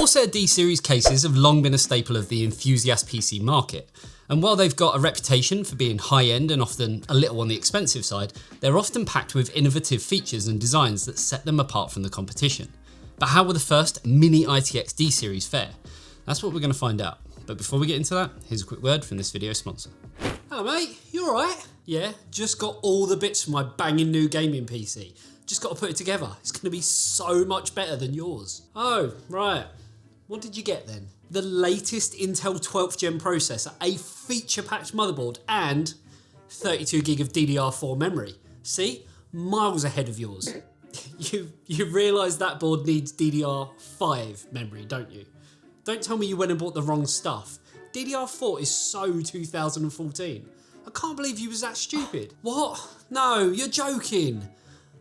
Corsair D-series cases have long been a staple of the enthusiast PC market, and while they've got a reputation for being high-end and often a little on the expensive side, they're often packed with innovative features and designs that set them apart from the competition. But how will the first Mini ITX D-series fare? That's what we're going to find out. But before we get into that, here's a quick word from this video's sponsor. Hello mate, you alright? Yeah, just got all the bits for my banging new gaming PC. Just got to put it together. It's going to be so much better than yours. Oh, right. What did you get then? The latest Intel 12th gen processor, a feature-packed motherboard, and 32 gig of DDR4 memory. See? Miles ahead of yours. You realise that board needs DDR5 memory, don't you? Don't tell me you went and bought the wrong stuff. DDR4 is so 2014. I can't believe you was that stupid. What? No, you're joking.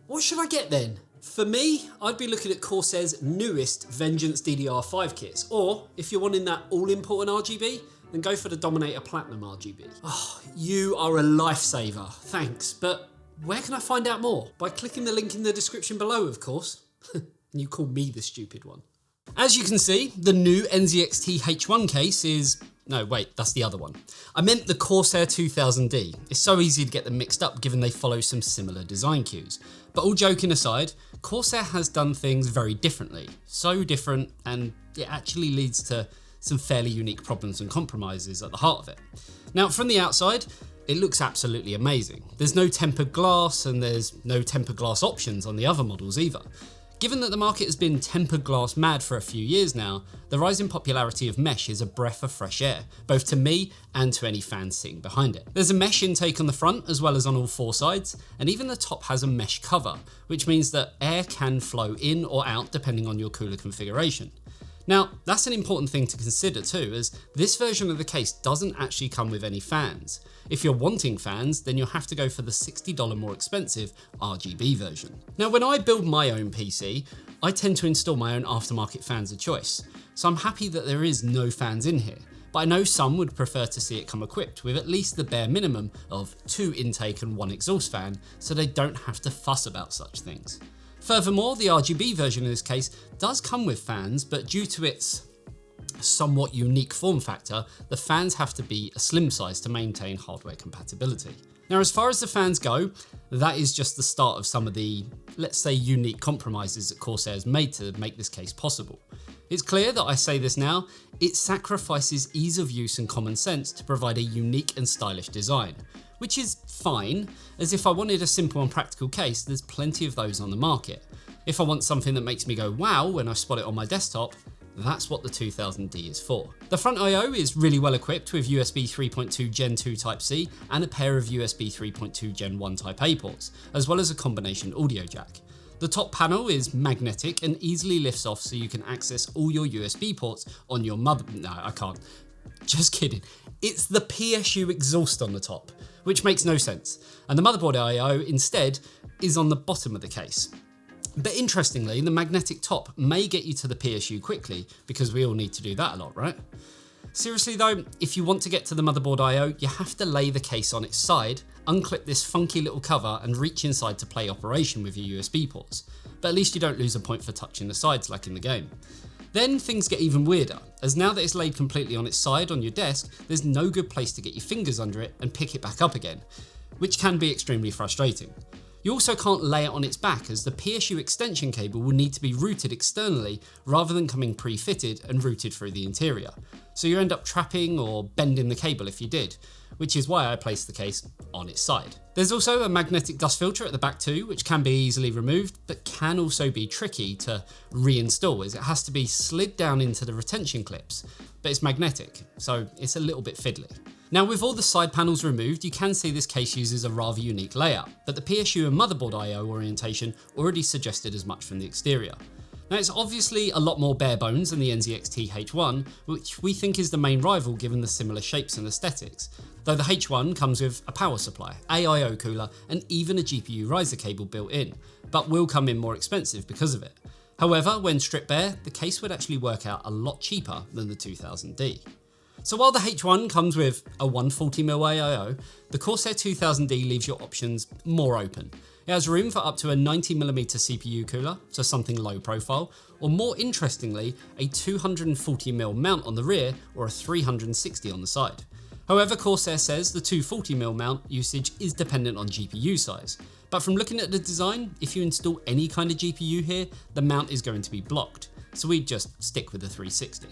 What should I get then? For me, I'd be looking at Corsair's newest Vengeance DDR5 kits, or if you're wanting that all-important RGB, then go for the Dominator Platinum RGB. Oh, you are a lifesaver, thanks, but where can I find out more? By clicking the link in the description below, of course. And you call me the stupid one. As you can see, the new NZXT H1 case is... No, wait, that's the other one. I meant the Corsair 2000D. It's so easy to get them mixed up given they follow some similar design cues. But all joking aside, Corsair has done things very differently. So different, and it actually leads to some fairly unique problems and compromises at the heart of it. Now, from the outside, it looks absolutely amazing. There's no tempered glass, and there's no tempered glass options on the other models either. Given that the market has been tempered glass mad for a few years now, the rising popularity of mesh is a breath of fresh air, both to me and to any fans sitting behind it. There's a mesh intake on the front as well as on all four sides, and even the top has a mesh cover, which means that air can flow in or out depending on your cooler configuration. Now, that's an important thing to consider too, as this version of the case doesn't actually come with any fans. If you're wanting fans, then you'll have to go for the $60 more expensive RGB version. Now, when I build my own PC, I tend to install my own aftermarket fans of choice, so I'm happy that there is no fans in here. But I know some would prefer to see it come equipped with at least the bare minimum of 2 intake and 1 exhaust fan, so they don't have to fuss about such things. Furthermore, the RGB version in this case does come with fans, but due to its somewhat unique form factor, the fans have to be a slim size to maintain hardware compatibility. Now, as far as the fans go, that is just the start of some of the, let's say, unique compromises that Corsair has made to make this case possible. It's clear that I say this now, it sacrifices ease of use and common sense to provide a unique and stylish design, which is fine, as if I wanted a simple and practical case, there's plenty of those on the market. If I want something that makes me go wow when I spot it on my desktop, that's what the 2000D is for. The front I/O is really well equipped with USB 3.2 Gen 2 Type-C and a pair of USB 3.2 Gen 1 Type-A ports, as well as a combination audio jack. The top panel is magnetic and easily lifts off so you can access all your USB ports on your No, I can't. Just kidding. It's the PSU exhaust on the top, which makes no sense. And the motherboard I/O instead is on the bottom of the case. But interestingly, the magnetic top may get you to the PSU quickly, because we all need to do that a lot, right? Seriously though, if you want to get to the motherboard I/O, you have to lay the case on its side, unclip this funky little cover and reach inside to play operation with your USB ports. But at least you don't lose a point for touching the sides like in the game. Then things get even weirder, as now that it's laid completely on its side on your desk, there's no good place to get your fingers under it and pick it back up again, which can be extremely frustrating. You also can't lay it on its back, as the PSU extension cable will need to be routed externally rather than coming pre-fitted and routed through the interior. So you end up trapping or bending the cable if you did, which is why I placed the case on its side. There's also a magnetic dust filter at the back too, which can be easily removed, but can also be tricky to reinstall, as it has to be slid down into the retention clips, but it's magnetic, so it's a little bit fiddly. Now, with all the side panels removed, you can see this case uses a rather unique layout, but the PSU and motherboard I/O orientation already suggested as much from the exterior. Now, it's obviously a lot more bare bones than the NZXT H1, which we think is the main rival given the similar shapes and aesthetics, though the H1 comes with a power supply, AIO cooler, and even a GPU riser cable built in, but will come in more expensive because of it. However, when stripped bare, the case would actually work out a lot cheaper than the 2000D. So while the H1 comes with a 140mm AIO, the Corsair 2000D leaves your options more open. It has room for up to a 90mm CPU cooler, so something low profile, or more interestingly, a 240mm mount on the rear or a 360 on the side. However, Corsair says the 240mm mount usage is dependent on GPU size, but from looking at the design, if you install any kind of GPU here, the mount is going to be blocked, so we'd just stick with the 360.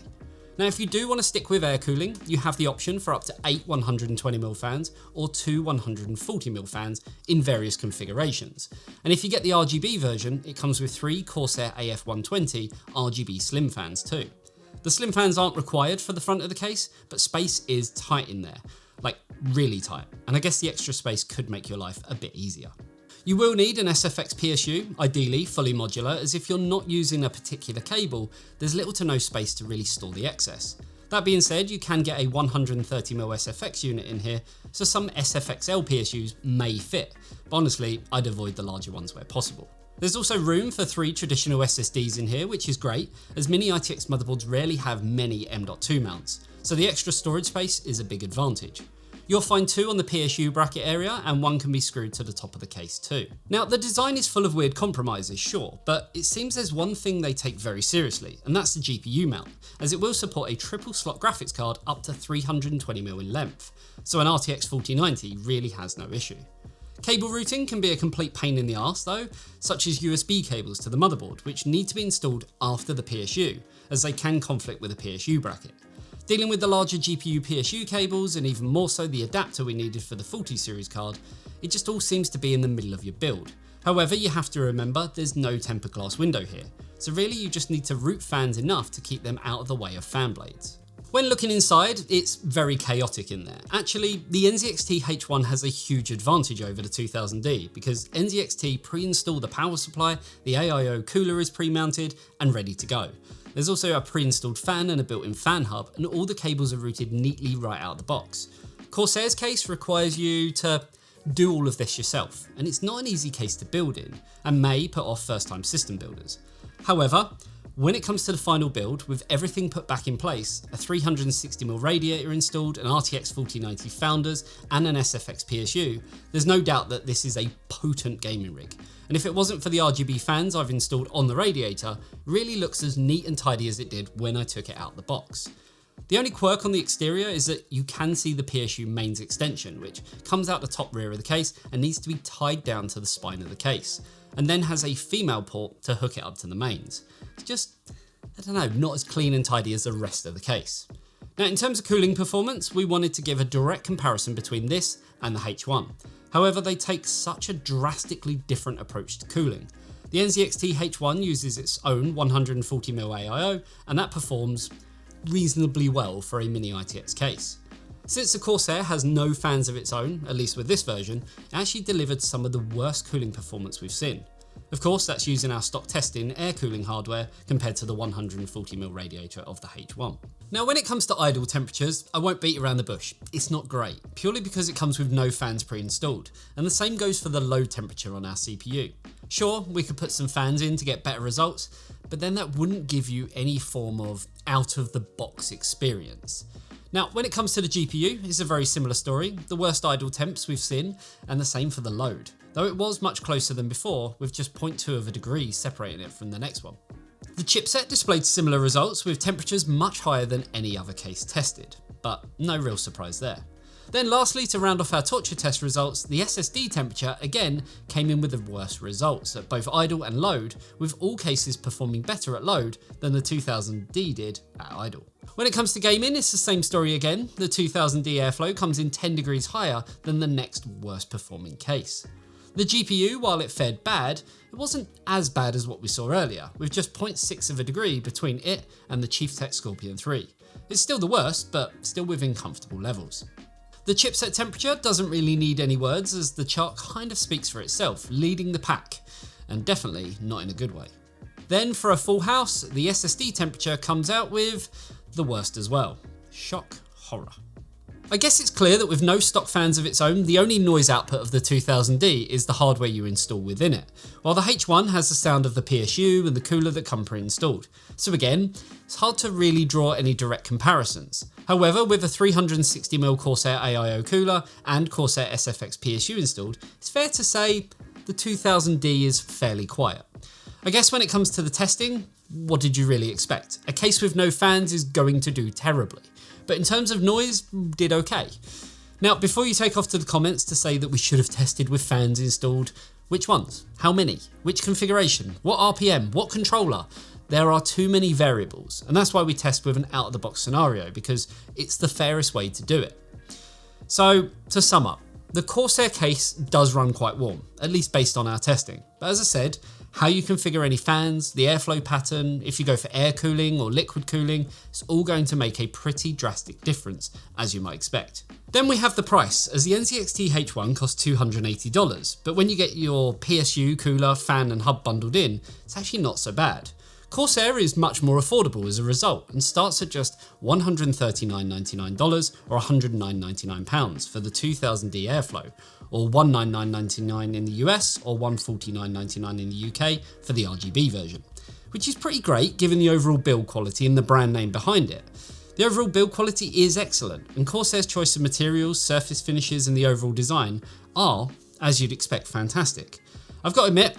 Now, if you do want to stick with air cooling, you have the option for up to 8 120mm fans or 2 140mm fans in various configurations. And if you get the RGB version, it comes with 3 Corsair AF120 RGB slim fans too. The slim fans aren't required for the front of the case, but space is tight in there, like really tight. And I guess the extra space could make your life a bit easier. You will need an SFX PSU, ideally fully modular, as if you're not using a particular cable, there's little to no space to really store the excess. That being said, you can get a 130mm SFX unit in here, so some SFXL PSUs may fit, but honestly, I'd avoid the larger ones where possible. There's also room for 3 traditional SSDs in here, which is great, as Mini ITX motherboards rarely have many M.2 mounts, so the extra storage space is a big advantage. You'll find 2 on the PSU bracket area and 1 can be screwed to the top of the case too. Now, the design is full of weird compromises, sure, but it seems there's one thing they take very seriously, and that's the GPU mount, as it will support a triple slot graphics card up to 320mm in length, so an RTX 4090 really has no issue. Cable routing can be a complete pain in the arse though, such as USB cables to the motherboard, which need to be installed after the PSU, as they can conflict with a PSU bracket. Dealing with the larger GPU PSU cables and even more so the adapter we needed for the 40 series card, it just all seems to be in the middle of your build. However, you have to remember there's no tempered glass window here, so really you just need to route fans enough to keep them out of the way of fan blades. When looking inside, it's very chaotic in there. Actually, the NZXT H1 has a huge advantage over the 2000D because NZXT pre-install the power supply, the AIO cooler is pre-mounted and ready to go. There's also a pre-installed fan and a built-in fan hub, and all the cables are routed neatly right out of the box. Corsair's case requires you to do all of this yourself, and it's not an easy case to build in, and may put off first-time system builders. However, when it comes to the final build, with everything put back in place, a 360mm radiator installed, an RTX 4090 founders, and an SFX PSU, there's no doubt that this is a potent gaming rig. And if it wasn't for the RGB fans I've installed on the radiator, it really looks as neat and tidy as it did when I took it out the box. The only quirk on the exterior is that you can see the PSU mains extension, which comes out the top rear of the case and needs to be tied down to the spine of the case, and then has a female port to hook it up to the mains. It's just, I don't know, not as clean and tidy as the rest of the case. Now, in terms of cooling performance, we wanted to give a direct comparison between this and the H1. However, they take such a drastically different approach to cooling. The NZXT H1 uses its own 140mm AIO, and that performs reasonably well for a Mini ITX case. Since the Corsair has no fans of its own, at least with this version, it actually delivered some of the worst cooling performance we've seen. Of course, that's using our stock testing air cooling hardware compared to the 140mm radiator of the H1. Now, when it comes to idle temperatures, I won't beat around the bush. It's not great, purely because it comes with no fans pre-installed, and the same goes for the load temperature on our CPU. Sure, we could put some fans in to get better results, but then that wouldn't give you any form of out-of-the-box experience. Now, when it comes to the GPU, it's a very similar story. The worst idle temps we've seen, and the same for the load, though it was much closer than before, with just 0.2 of a degree separating it from the next one. The chipset displayed similar results, with temperatures much higher than any other case tested, but no real surprise there. Then lastly, to round off our torture test results, the SSD temperature again came in with the worst results at both idle and load, with all cases performing better at load than the 2000D did at idle. When it comes to gaming, it's the same story again. The 2000D airflow comes in 10 degrees higher than the next worst performing case. The GPU, while it fared bad, it wasn't as bad as what we saw earlier, with just 0.6 of a degree between it and the Chieftek Scorpion 3. It's still the worst, but still within comfortable levels. The chipset temperature doesn't really need any words, as the chart kind of speaks for itself, leading the pack, and definitely not in a good way. Then for a full house, the SSD temperature comes out with the worst as well. Shock horror. I guess it's clear that with no stock fans of its own, the only noise output of the 2000D is the hardware you install within it, while the H1 has the sound of the PSU and the cooler that come pre-installed. So again, it's hard to really draw any direct comparisons. However, with a 360mm Corsair AIO cooler and Corsair SFX PSU installed, it's fair to say the 2000D is fairly quiet. I guess when it comes to the testing, what did you really expect? A case with no fans is going to do terribly, but in terms of noise, did okay. Now, before you take off to the comments to say that we should have tested with fans installed, which ones? How many? Which configuration? What RPM? What controller? There are too many variables, and that's why we test with an out-of-the-box scenario, because it's the fairest way to do it. So, to sum up, the Corsair case does run quite warm, at least based on our testing. But as I said, how you configure any fans, the airflow pattern, if you go for air cooling or liquid cooling, it's all going to make a pretty drastic difference, as you might expect. Then we have the price, as the NZXT H1 costs $280, but when you get your PSU, cooler, fan and hub bundled in, it's actually not so bad. Corsair is much more affordable as a result and starts at just $139.99 or £109.99 for the 2000D Airflow, or $199.99 in the US or $149.99 in the UK for the RGB version, which is pretty great given the overall build quality and the brand name behind it. The overall build quality is excellent, and Corsair's choice of materials, surface finishes and the overall design are, as you'd expect, fantastic. I've got to admit,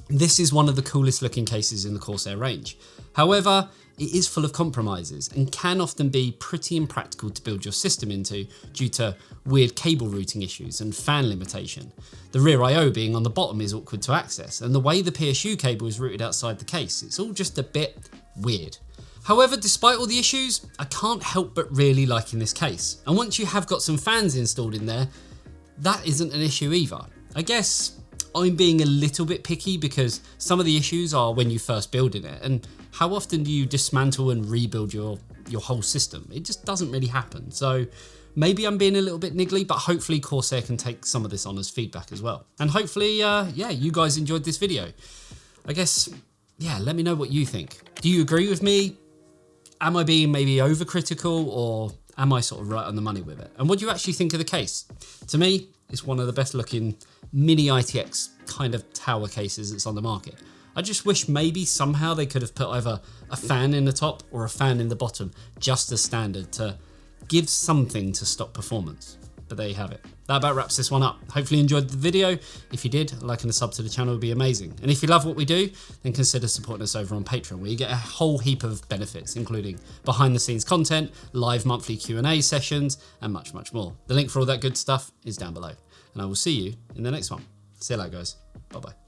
this is one of the coolest looking cases in the Corsair range. However, it is full of compromises and can often be pretty impractical to build your system into due to weird cable routing issues and fan limitation. The rear I/O being on the bottom is awkward to access, and the way the PSU cable is routed outside the case, it's all just a bit weird. However, despite all the issues, I can't help but really liking this case. And once you have got some fans installed in there, that isn't an issue either. I guess I'm being a little bit picky because some of the issues are when you first build in it, and how often do you dismantle and rebuild your whole system? It just doesn't really happen. So maybe I'm being a little bit niggly, but hopefully Corsair can take some of this on as feedback as well. And hopefully, yeah, you guys enjoyed this video. I guess, yeah, let me know what you think. Do you agree with me? Am I being maybe overcritical, or am I sort of right on the money with it? And what do you actually think of the case? To me, it's one of the best looking Mini ITX kind of tower cases that's on the market. I just wish maybe somehow they could have put either a fan in the top or a fan in the bottom, just as standard, to give something to stop performance. But there you have it. That about wraps this one up. Hopefully you enjoyed the video. If you did, a like and a sub to the channel would be amazing. And if you love what we do, then consider supporting us over on Patreon, where you get a whole heap of benefits, including behind the scenes content, live monthly Q&A sessions, and much, much more. The link for all that good stuff is down below. And I will see you in the next one. See you later, guys. Bye-bye.